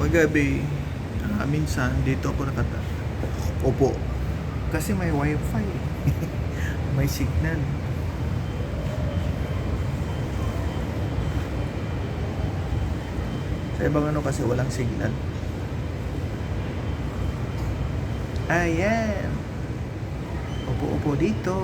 Paggabi, minsan dito ako upo. Kasi may wifi. May signal. Sa ibang ano kasi walang signal. Ayan. Upo-upo dito.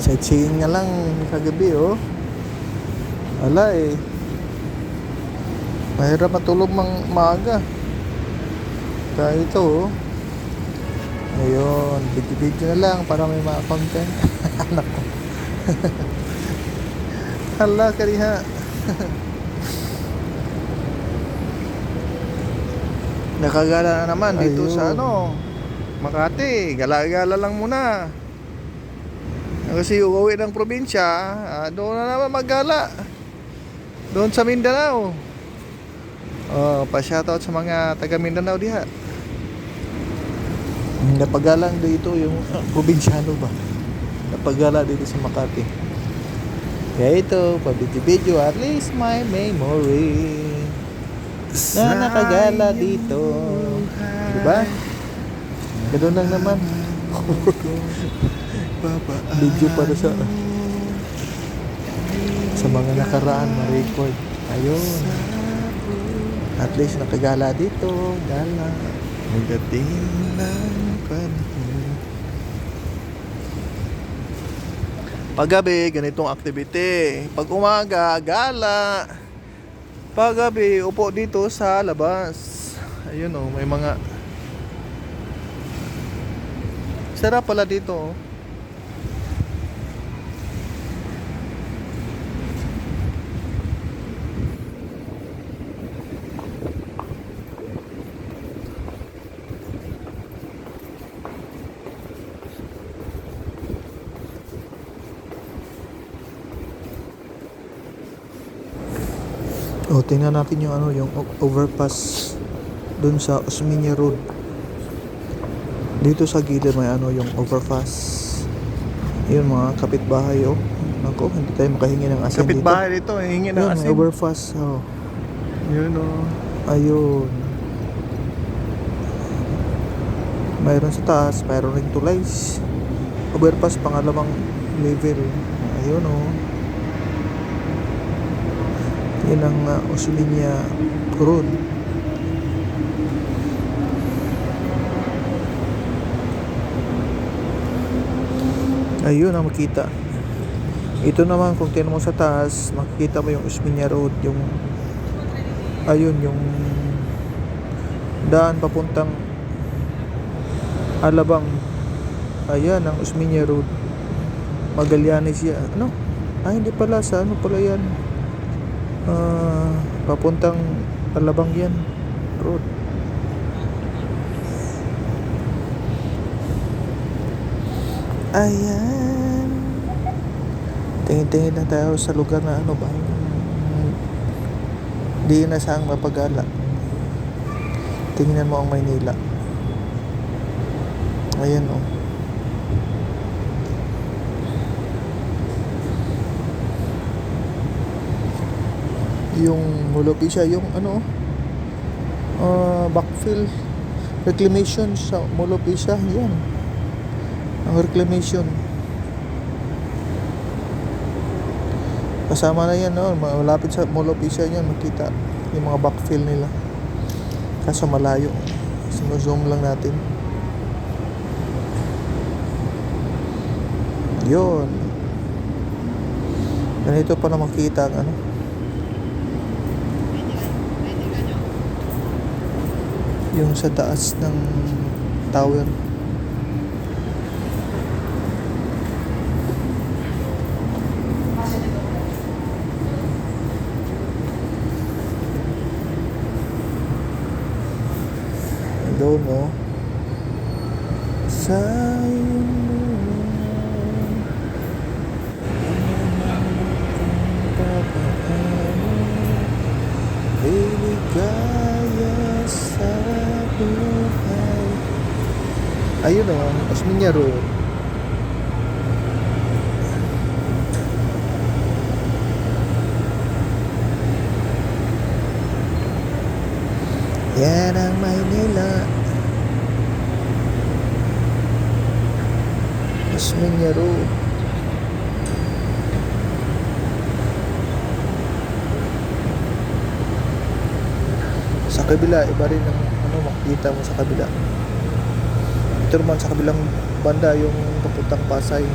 Sightseeing nga lang kagabi, oh. Wala eh. Mahirap matulog maaga. Kaya ito, oh. Ayun, video-video na lang para may mga content. Anak ko. Hala, kariha. Nakagala na naman dito sa Makati. Gala-gala lang muna. Kasi uuwi ng probinsya, doon na naman maggala. Doon sa Mindanao. Pa-shoutout sa mga taga Mindanao diha. Napagalang dito yung probinsyano ba? Napagala dito sa Makati. Kaya ito, pa-video, at least my memory na nakagala dito. Diba? Ganoon lang naman. Video para sa mga nakaraan na record. Ayun. At least nakagala dito. Gala. Magating ng panahon. Paggabi, ganitong activity. Pag umaga, gala. Paggabi, upo dito sa labas. Ayun oh, may mga sarap pala dito oh. Tingnan natin yung overpass dun sa Osmeña Road. Dito sa gilid may yung overpass. Yun mga kapitbahay oh. Nako, hindi tayo makahingi ng asin dito. Kapitbahay dito, hingi ng asin. May overpass oh. Yun oh. Ayun. Mayroon sa taas, mayroon ring tulays. Overpass pangalawang level. Ayun oh. Yan ang Osmeña Road. Ayun ang makita. Ito naman kung tingnan mo sa taas, makikita mo yung Osmeña Road, yung daan papuntang Alabang. Ayan ang Osmeña Road. Magallanes yan. Hindi pala sa pala yan. Papuntang Alabang yan road. Ayan. Tingin-tingin na tayo sa lugar na ba di na saang mapagala. Tingnan mo ang Maynila. Ayan oh. Yung Molopisa, yung backfill reclamation sa Molopisa, yan ang reclamation. Kasama na yan malapit sa Molopisa yan, makita yung mga backfill nila, kaso malayo. Zoom lang natin. Yun, ganito pa na makita ang yung sa taas ng tower. Doon oh. Sa ayun Osmeña Road. Yan ang Maynila. Osmeña Road. Sa kabila, iba rin ang makikita mo sa kabila. Ito naman sa kabilang banda yung papuntang Pasay.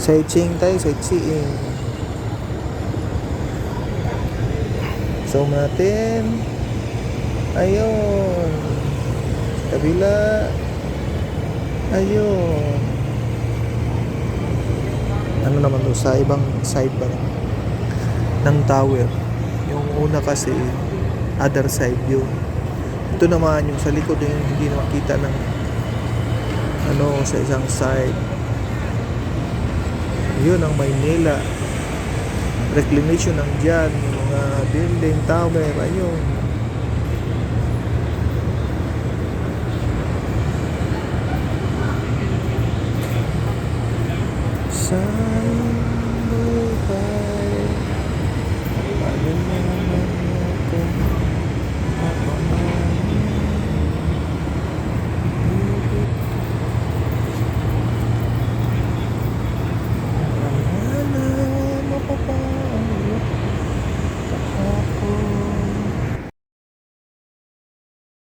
Sightseeing tayo, sightseeing. So natin. Ayun. Kabila. Ayun. Ano naman to? Sa ibang side ba naman? Ng tower. Yung una kasi, other side yun. Ito naman yung sa likod yung hindi na makita ng sa isang side. Yun ang Maynila. Reclamation ng dyan, mga building, tower, ayun. Sa